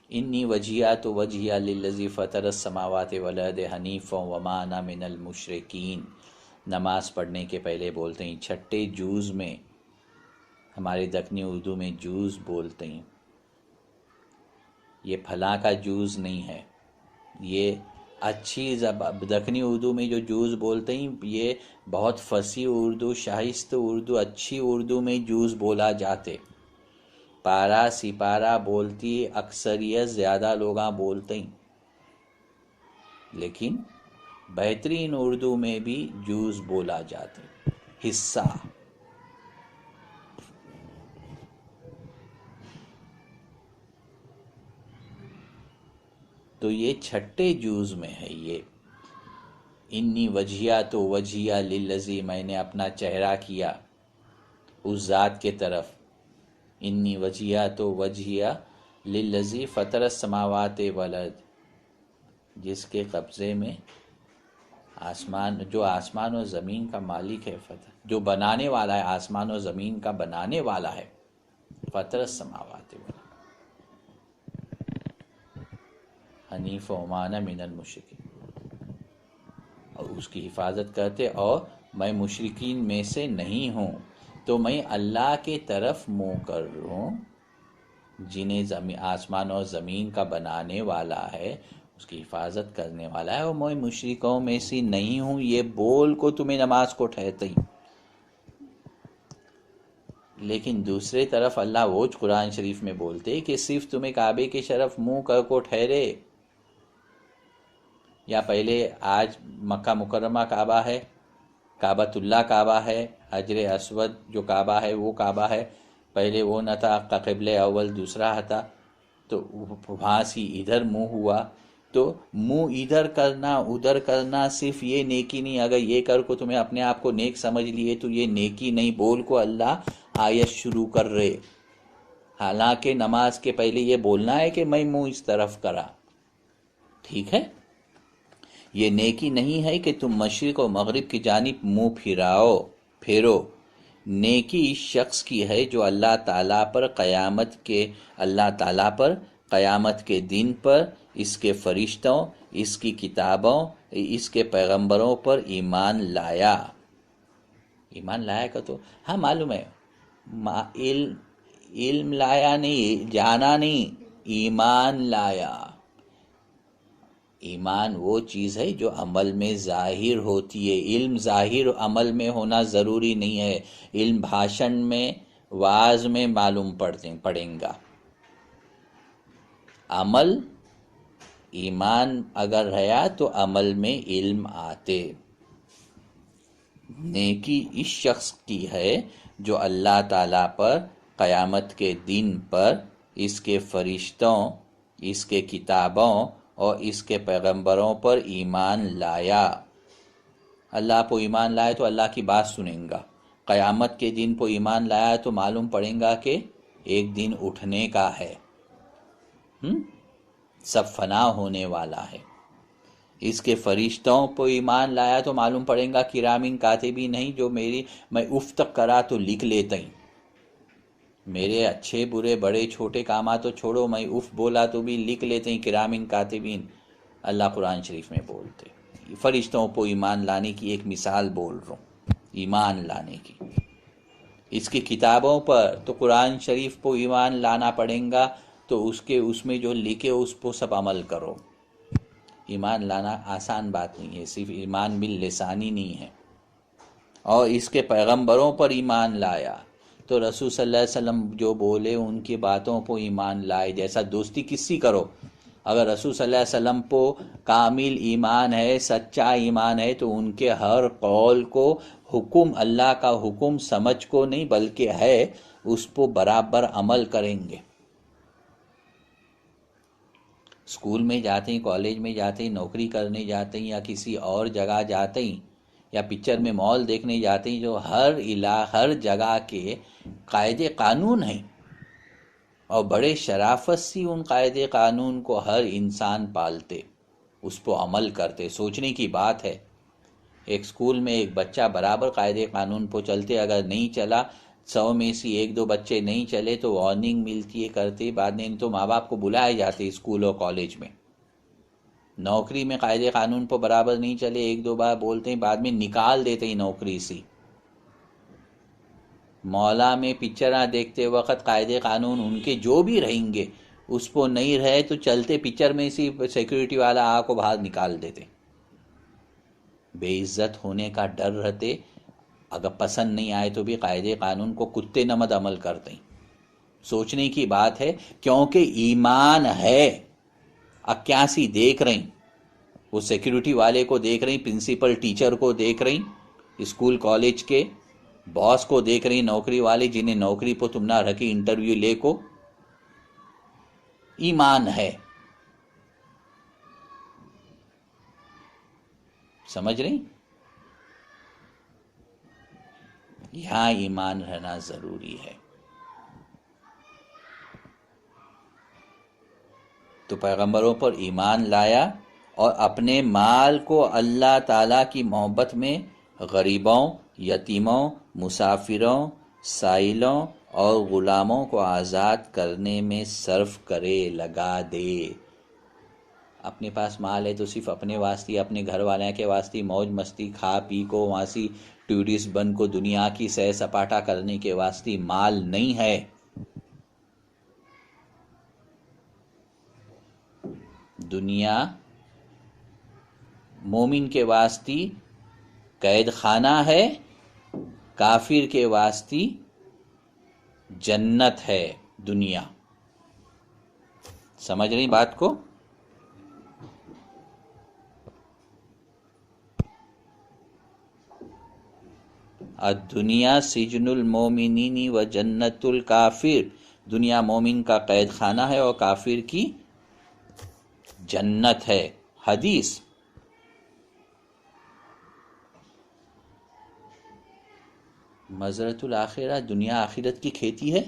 انی وجیہت وجہیہ للذی فطر السماوات والارض حنیفا وما انا من المشرکین۔ نماز پڑھنے کے پہلے بولتے ہیں، چھٹے جوز میں، ہمارے دکنی اردو میں جوز بولتے ہیں، یہ پھلاں کا جوز نہیں ہے، یہ اچھی دکنی اردو میں جو جوز بولتے ہیں یہ بہت فصیح اردو، شائستہ اردو، اچھی اردو میں جوز بولا جاتے۔ پارا سپارہ بولتی اکثریت زیادہ لوگاں بولتے ہیں، لیکن بہترین اردو میں بھی جوز بولا جاتے، حصہ۔ تو یہ چھٹے جوز میں ہے، یہ انی وجہیہ تو وجہیہ للذی، میں نے اپنا چہرہ کیا اس ذات کے طرف، انی وجہیہ تو وجہیہ للذی فطر السماوات والارض، جس کے قبضے میں جو آسمان و زمین کا مالک ہے، جو بنانے والا ہے، آسمان و زمین کا بنانے والا ہے، فطر السماوات والارض حنیف وما انا من المشرکین، اور اس کی حفاظت کرتے، اور میں مشرکین میں سے نہیں ہوں۔ تو میں اللہ کے طرف منہ کر لوں، جنہیں آسمان اور زمین کا بنانے والا ہے، اس کی حفاظت کرنے والا ہے، اور میں مشرکوں میں سے نہیں ہوں، یہ بول کو تمہیں نماز کو ٹھہرتے ہی۔ لیکن دوسرے طرف اللہ وہ قرآن شریف میں بولتے کہ صرف تمہیں کعبے کی شرف منہ کر کو ٹھہرے، یا پہلے آج مکہ مکرمہ کعبہ ہے، کعبۃ اللہ کعبہ ہے، حجر اسود جو کعبہ ہے وہ کعبہ ہے، پہلے وہ نہ تھا، قبل اول دوسرا تھا، تو وہاں سے ادھر منہ ہوا، تو منہ ادھر کرنا ادھر کرنا صرف یہ نیکی نہیں، اگر یہ کر کو تمہیں اپنے آپ کو نیک سمجھ لیے تو یہ نیکی نہیں، بول کو اللہ آیت شروع کر رہے، حالانکہ نماز کے پہلے یہ بولنا ہے کہ میں منہ اس طرف کرا۔ ٹھیک ہے؟ یہ نیکی نہیں ہے کہ تم مشرق و مغرب کی جانب منہ پھیرو۔ نیکی اس شخص کی ہے جو اللہ تعالیٰ پر قیامت کے دن پر، اس کے فرشتوں، اس کی کتابوں، اس کے پیغمبروں پر ایمان لایا۔ ایمان لایا کا تو ہاں معلوم ہے، علم لایا نہیں، جانا نہیں، ایمان لایا۔ ایمان وہ چیز ہے جو عمل میں ظاہر ہوتی ہے۔ علم ظاہر عمل میں ہونا ضروری نہیں ہے۔ علم بھاشن میں، واعظ میں معلوم پڑیں گا۔ عمل، ایمان اگر رہا تو عمل میں علم آتے۔ نیکی اس شخص کی ہے جو اللہ تعالیٰ پر، قیامت کے دن پر، اس کے فرشتوں، اس کے کتابوں اور اس کے پیغمبروں پر ایمان لایا۔ اللہ پر ایمان لائے تو اللہ کی بات سنیں گا۔ قیامت کے دن پر ایمان لایا تو معلوم پڑیں گا کہ ایک دن اٹھنے کا ہے، سب فنا ہونے والا ہے۔ اس کے فرشتوں پر ایمان لایا تو معلوم پڑیں گا کرامن کاتبین نہیں، جو میں اف تک کرا تو لکھ لیتا ہی، میرے اچھے برے بڑے چھوٹے کامات تو چھوڑو، میں اف بولا تو بھی لکھ لیتے ہیں کرامن کاتبین۔ اللہ قرآن شریف میں بولتے، فرشتوں پر ایمان لانے کی ایک مثال بول رہا ہوں، ایمان لانے کی۔ اس کی کتابوں پر تو قرآن شریف پر ایمان لانا پڑیں گا، تو اس میں جو لکھے اس پر سب عمل کرو۔ ایمان لانا آسان بات نہیں ہے، صرف ایمان باللسانی نہیں ہے۔ اور اس کے پیغمبروں پر ایمان لایا تو رسول صلی اللہ علیہ وسلم جو بولے ان کی باتوں پر ایمان لائے۔ جیسا دوستی کس سے کرو، اگر رسول صلی اللہ علیہ وسلم کو کامل ایمان ہے، سچا ایمان ہے، تو ان کے ہر قول کو حکم، اللہ کا حکم سمجھ کو نہیں بلکہ ہے، اس پر برابر عمل کریں گے۔ اسکول میں جاتے ہیں، کالج میں جاتے ہیں، نوکری کرنے جاتے ہیں، یا کسی اور جگہ جاتے ہیں، یا پکچر میں مال دیکھنے جاتے ہیں، جو ہر جگہ کے قاعدے قانون ہیں، اور بڑے شرافت سے ان قاعدے قانون کو ہر انسان پالتے، اس پر عمل کرتے۔ سوچنے کی بات ہے، ایک اسکول میں ایک بچہ برابر قاعدے قانون پر چلتے، اگر نہیں چلا، 100 میں سے 1-2 بچے نہیں چلے تو وارننگ ملتی ہے، کرتے، بعد میں تو ماں باپ کو بلائے جاتے اسکول اور کالج میں۔ نوکری میں قاعدے قانون پر برابر نہیں چلے، 1-2 بار بولتے ہیں، بعد میں نکال دیتے ہیں نوکری سے۔ مولا میں پکچراں دیکھتے وقت قاعدے قانون ان کے جو بھی رہیں گے، اس پر نہیں رہے تو چلتے پکچر میں سے سیکیورٹی والا آ کو باہر نکال دیتے۔ بے عزت ہونے کا ڈر رہتے، اگر پسند نہیں آئے تو بھی قاعدے قانون کو کتے نمد عمل کرتے ہیں۔ سوچنے کی بات ہے، کیونکہ ایمان ہے۔ اب کیا سی دیکھ رہے ہیں، وہ سیکیورٹی والے کو دیکھ رہی، پرنسپل ٹیچر کو دیکھ رہی، اسکول کالج کے باس کو دیکھ رہی، نوکری والے جنہیں نوکری پر تم نہ رکھی انٹرویو لے کو، ایمان ہے۔ سمجھ رہی؟ یہاں ایمان رہنا ضروری ہے۔ تو پیغمبروں پر ایمان لایا اور اپنے مال کو اللہ تعالیٰ کی محبت میں غریبوں، یتیموں، مسافروں، سائلوں اور غلاموں کو آزاد کرنے میں صرف کرے، لگا دے۔ اپنے پاس مال ہے تو صرف اپنے واسطے، اپنے گھر والوں کے واسطے، موج مستی کھا پی کو وہاں سے ٹورسٹ بن کو دنیا کی سیر سپاٹا کرنے کے واسطے مال نہیں ہے۔ دنیا مومن کے واسطے قید خانہ ہے، کافر کے واسطے جنت ہے دنیا۔ سمجھ رہی بات کو؟ الدنیا سجن المومنین و جنت الکافر، دنیا مومن کا قید خانہ ہے اور کافر کی جنت ہے۔ حدیث۔ مزرعۃ الآخرہ، دنیا آخرت کی کھیتی ہے۔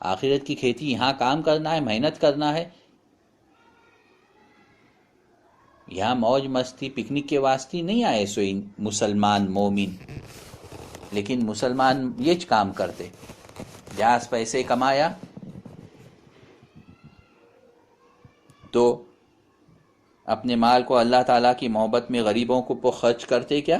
آخرت کی کھیتی، یہاں کام کرنا ہے، محنت کرنا ہے۔ یہاں موج مستی پکنک کے واسطے نہیں آئے سوئی مسلمان مومن، لیکن مسلمان یہ کام کرتے، جاس پیسے کمایا تو اپنے مال کو اللہ تعالیٰ کی محبت میں غریبوں کو خرچ کرتے، کیا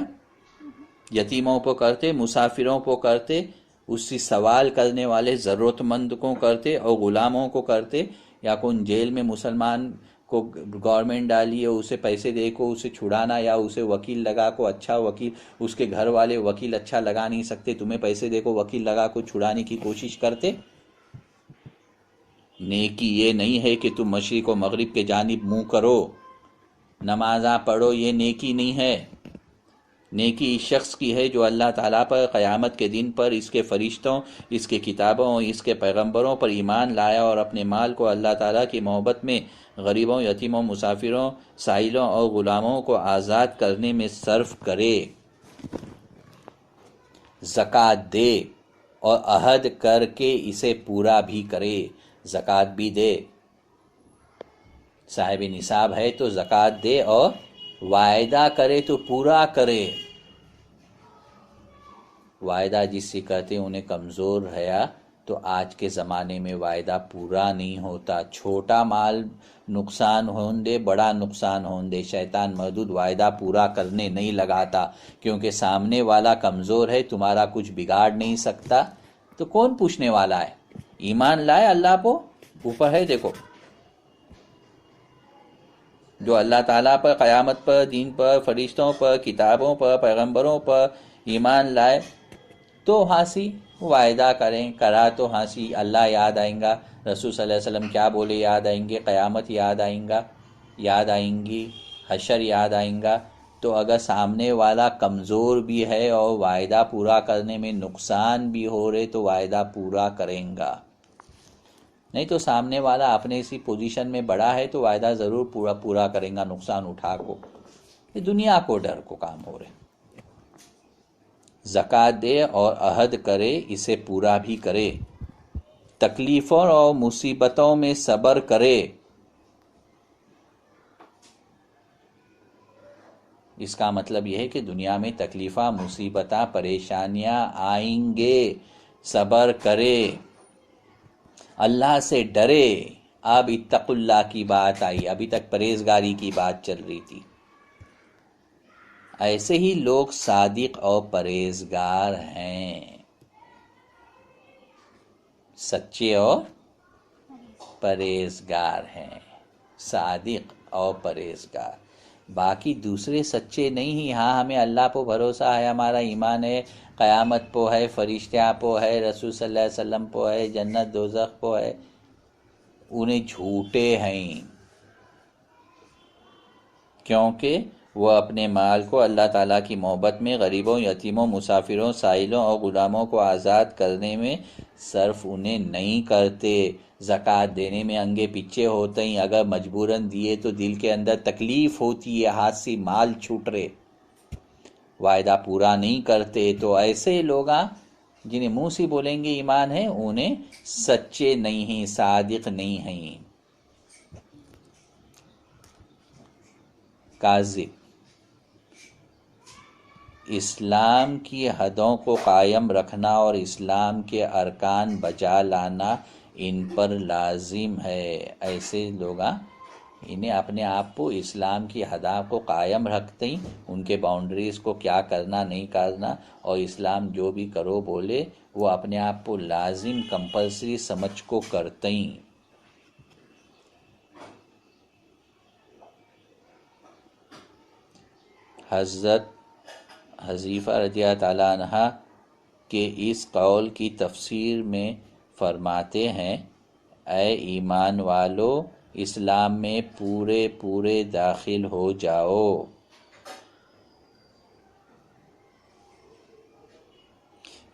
یتیموں کو کرتے، مسافروں کو کرتے، اس سے سوال کرنے والے ضرورت مند کو کرتے، اور غلاموں کو کرتے، یا کون جیل میں مسلمان کو گورنمنٹ ڈالی ہے اسے پیسے دے کو اسے چھڑانا، یا اسے وکیل لگا کو، اچھا وکیل، اس کے گھر والے وکیل اچھا لگا نہیں سکتے، تمہیں پیسے دے کو وکیل لگا کو چھڑانے کی کوشش کرتے۔ نیکی یہ نہیں ہے کہ تم مشرق و مغرب کے جانب منہ کرو، نمازاں پڑھو، یہ نیکی نہیں ہے۔ نیکی اس شخص کی ہے جو اللہ تعالیٰ پر، قیامت کے دن پر، اس کے فرشتوں، اس کے کتابوں، اس کے پیغمبروں پر ایمان لایا اور اپنے مال کو اللہ تعالیٰ کی محبت میں غریبوں، یتیموں، مسافروں، سائلوں اور غلاموں کو آزاد کرنے میں صرف کرے، زکوٰۃ دے اور عہد کر کے اسے پورا بھی کرے، زکوٰۃ بھی دے، صاحب نصاب ہے تو زکوٰۃ دے، اور وعدہ کرے تو پورا کرے۔ وعدہ جس سے کرتے انہیں کمزور رہا، تو آج کے زمانے میں وعدہ پورا نہیں ہوتا، چھوٹا مال نقصان ہون دے، بڑا نقصان ہون دے، شیطان مردود وعدہ پورا کرنے نہیں لگاتا، کیونکہ سامنے والا کمزور ہے، تمہارا کچھ بگاڑ نہیں سکتا، تو کون پوچھنے والا ہے؟ ایمان لائے اللہ کو، اوپر ہے دیکھو، جو اللہ تعالیٰ پر، قیامت پر، دین پر، فرشتوں پر، کتابوں پر، پیغمبروں پر ایمان لائے تو ہنسی وعدہ کریں، کرا تو ہنسی، اللہ یاد آئیں گا، رسول صلی اللہ علیہ وسلم کیا بولے یاد آئیں گے، قیامت یاد آئیں گا، یاد آئیں گی، حشر یاد آئیں گا۔ تو اگر سامنے والا کمزور بھی ہے اور وعدہ پورا کرنے میں نقصان بھی ہو رہے تو وعدہ پورا کریں گا، نہیں تو سامنے والا اپنے اسی پوزیشن میں بڑا ہے تو وعدہ ضرور پورا کریں گا، نقصان اٹھا کو، یہ دنیا کو ڈر کو کام ہو رہے۔ زکوٰۃ دے اور عہد کرے، اسے پورا بھی کرے، تکلیفوں اور مصیبتوں میں صبر کرے، اس کا مطلب یہ ہے کہ دنیا میں تکلیفاں، مصیبتاں، پریشانیاں آئیں گے، صبر کرے، اللہ سے ڈرے۔ اب اتقوا اللہ کی بات آئی، ابھی تک پرہیزگاری کی بات چل رہی تھی۔ ایسے ہی لوگ صادق اور پرہیزگار ہیں، سچے اور پرہیزگار ہیں، صادق اور پرہیزگار، باقی دوسرے سچے نہیں ہیں۔ ہاں ہمیں اللہ پہ بھروسہ ہے، ہمارا ایمان ہے، قیامت پہ ہے، فرشتیاں پہ ہے، رسول صلی اللہ علیہ وسلم پہ ہے، جنت دوزخ پہ ہے، انہیں جھوٹے ہیں، کیونکہ وہ اپنے مال کو اللہ تعالیٰ کی محبت میں غریبوں، یتیموں، مسافروں، سائلوں اور غلاموں کو آزاد کرنے میں صرف انہیں نہیں کرتے، زکوٰۃ دینے میں انگے پیچھے ہوتے ہیں، اگر مجبوراً دیے تو دل کے اندر تکلیف ہوتی ہے، ہاتھ سے مال چھوٹ رہے، وعدہ پورا نہیں کرتے، تو ایسے لوگ جنہیں منہ سے بولیں گے ایمان ہے، انہیں سچے نہیں ہیں، صادق نہیں ہیں، کاذب۔ اسلام کی حدوں کو قائم رکھنا اور اسلام کے ارکان بجا لانا ان پر لازم ہے۔ ایسے لوگ انہیں اپنے آپ کو اسلام کی حدوں کو قائم رکھتے ہیں، ان کے باؤنڈریز کو کیا کرنا نہیں کرنا، اور اسلام جو بھی کرو بولے وہ اپنے آپ کو لازم، کمپلسری سمجھ کو کرتے ہیں۔ حضرت حذیفہ رضی اللہ تعالیٰ عنہ کے اس قول کی تفسیر میں فرماتے ہیں، اے ایمان والو، اسلام میں پورے داخل ہو جاؤ۔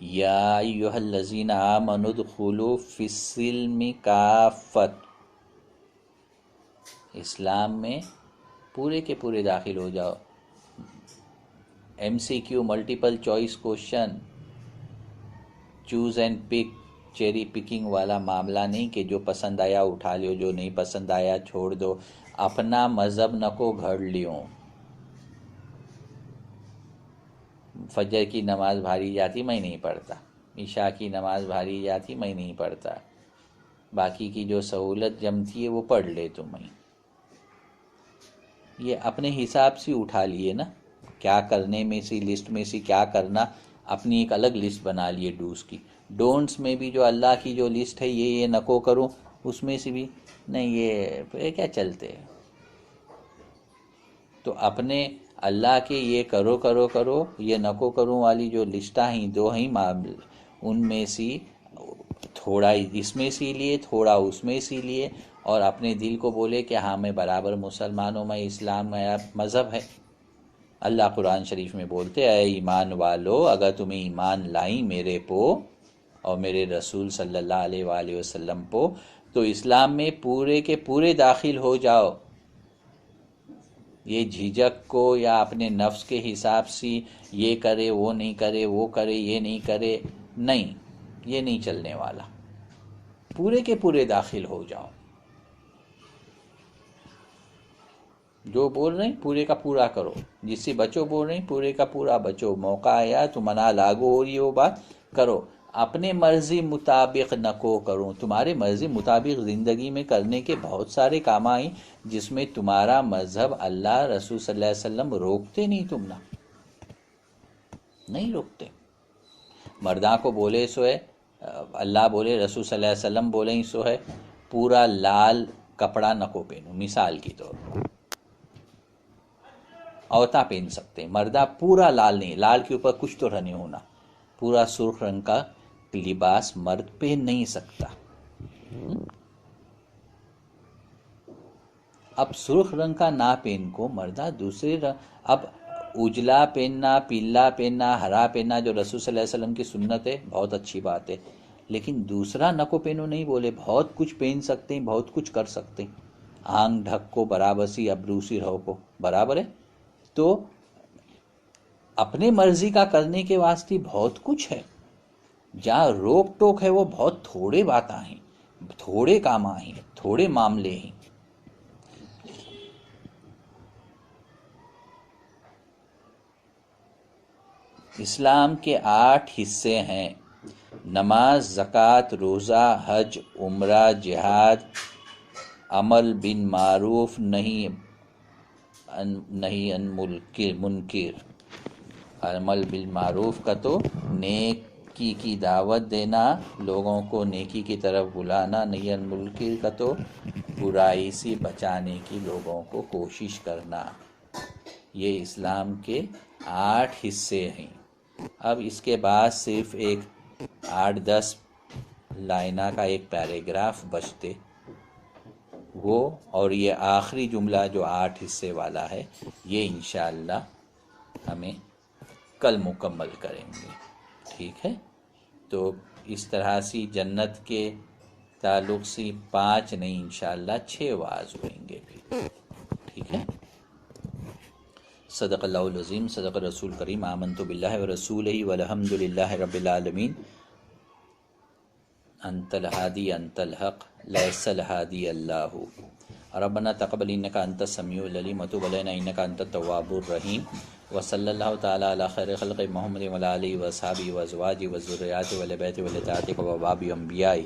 یا ایھا الذین آمنوا ادخلوا فی السلم کافۃ، اسلام میں پورے کے پورے داخل ہو جاؤ۔ MCQ multiple choice question, choose and pick, cherry picking والا معاملہ نہیں کہ جو پسند آیا اٹھا لیو، جو نہیں پسند آیا چھوڑ دو. اپنا مذہب نہ کو گھڑ لیو. فجر کی نماز بھاری جاتی میں نہیں پڑھتا، عشاء کی نماز بھاری جاتی میں نہیں پڑھتا، باقی کی جو سہولت جمتی ہے وہ پڑھ لے تو میں. یہ اپنے حساب سے اٹھا لیے نا، کیا کرنے میں سے لسٹ میں سے کیا کرنا، اپنی ایک الگ لسٹ بنا لیے ڈوز کی. ڈونٹس میں بھی جو اللہ کی جو لسٹ ہے یہ نکو کروں، اس میں سے بھی نہیں، یہ کیا چلتے. تو اپنے اللہ کے یہ کرو کرو کرو، یہ نکو کروں والی جو لسٹیں ہیں دو ہیں معاملے، ان میں سے تھوڑا اس میں سے لیے تھوڑا اس میں سے لیے، اور اپنے دل کو بولے کہ ہاں میں برابر مسلمان ہوں، میں اسلام میرا مذہب ہے. اللہ قرآن شریف میں بولتے اے ایمان والو، اگر تمہیں ایمان لائیں میرے پو اور میرے رسول صلی اللہ علیہ وآلہ وسلم پو، تو اسلام میں پورے کے پورے داخل ہو جاؤ. یہ جھجک کو یا اپنے نفس کے حساب سے یہ کرے وہ نہیں کرے، وہ کرے یہ نہیں کرے، نہیں، یہ نہیں چلنے والا. پورے کے پورے داخل ہو جاؤ. جو بول رہے ہیں پورے کا پورا کرو، جس سے بچو بول رہے ہیں پورے کا پورا بچو. موقع آیا تو منا لاگو ہو رہی ہے وہ بات کرو. اپنے مرضی مطابق نہ کو کروں. تمہارے مرضی مطابق زندگی میں کرنے کے بہت سارے کام آئیں جس میں تمہارا مذہب اللہ رسول صلی اللہ علیہ وسلم روکتے نہیں، تم نہ نہیں روکتے. مرداں کو بولے سو ہے، اللہ بولے رسول صلی اللہ علیہ وسلم بولے سو ہے، پورا لال کپڑا نہ کو پہنو. مثال کی طور پر عورتیں پہن سکتے ہیں، مردہ پورا لال نہیں، لال کے اوپر کچھ تو رہنے ہونا. پورا سرخ رنگ کا لباس مرد پہن نہیں سکتا. اب سرخ رنگ کا نہ پہن کو مردہ دوسرے رنگ، اب اجلا پہننا، پیلا پہننا، ہرا پہننا جو رسول صلی اللہ علیہ وسلم کی سنت ہے بہت اچھی بات ہے، لیکن دوسرا نکو پہنو نہیں بولے. بہت کچھ پہن سکتے ہیں، بہت کچھ کر سکتے ہیں. آنکھ ڈھک کو برابر سی ابروسی رہو کو برابر ہے. تو اپنے مرضی کا کرنے کے واسطے بہت کچھ ہے. جہاں روک ٹوک ہے وہ بہت تھوڑے باتیں ہیں، تھوڑے کام ہیں، تھوڑے معاملے ہیں. اسلام کے 8 حصے ہیں: نماز، زکوٰۃ، روزہ، حج، عمرہ، جہاد، عمل بالمعروف، نہی عن منکر. عمل بالمعروف کا تو نیکی کی دعوت دینا، لوگوں کو نیکی کی طرف بلانا. نہی عن منکر کا تو برائی سے بچانے کی لوگوں کو کوشش کرنا. یہ اسلام کے 8 حصے ہیں. اب اس کے بعد صرف ایک 8-10 لائنہ کا ایک پیراگراف بچتے وہ، اور یہ آخری جملہ جو 8 حصے والا ہے یہ انشاءاللہ ہمیں کل مکمل کریں گے. ٹھیک ہے؟ تو اس طرح سے جنت کے تعلق سے 5 نہیں انشاءاللہ 6 واعظ ہوئیں گے. ٹھیک ہے؟ صدق اللہ العظیم، صدق رسول کریم. آمنت باللہ ورسولہ والحمد للہ رب العالمین. انت الہادی انت الحق لیس الہادی اللہ. ربنا تقبل انک انت السمیع العلیم وتب علینا انک انت التواب الرحیم. وصلی اللہ تعالی علی خیر خلق محمد وعلی آلہ وصحبہ وازواجہ وذریاتہ وآل بیتہ وعترتہ وباب انبیاء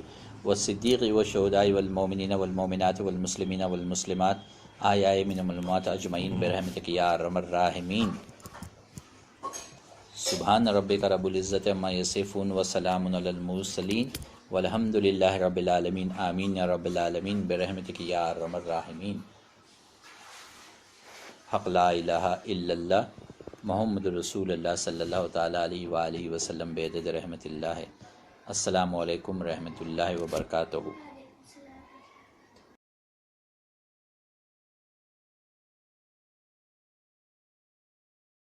والصدیق والشہداء والمؤمنین والمؤمنات والمسلمین والمسلمات احیاء منہم والاموات اجمعین برحمتک یا ارحم الراحمین. سبحان ربک رب العزۃ عما یصفون وسلام علی المرسلین والحمد للہ رب العالمین. آمین یا رب العالمین برحمتک یا ارحم الراحمین. حق لا الہ الا اللہ محمد رسول اللہ صلی اللہ تعالی علیہ وآلہ وسلم بعدد رحمت اللہ. السلام علیکم رحمۃ اللہ وبرکاتہ.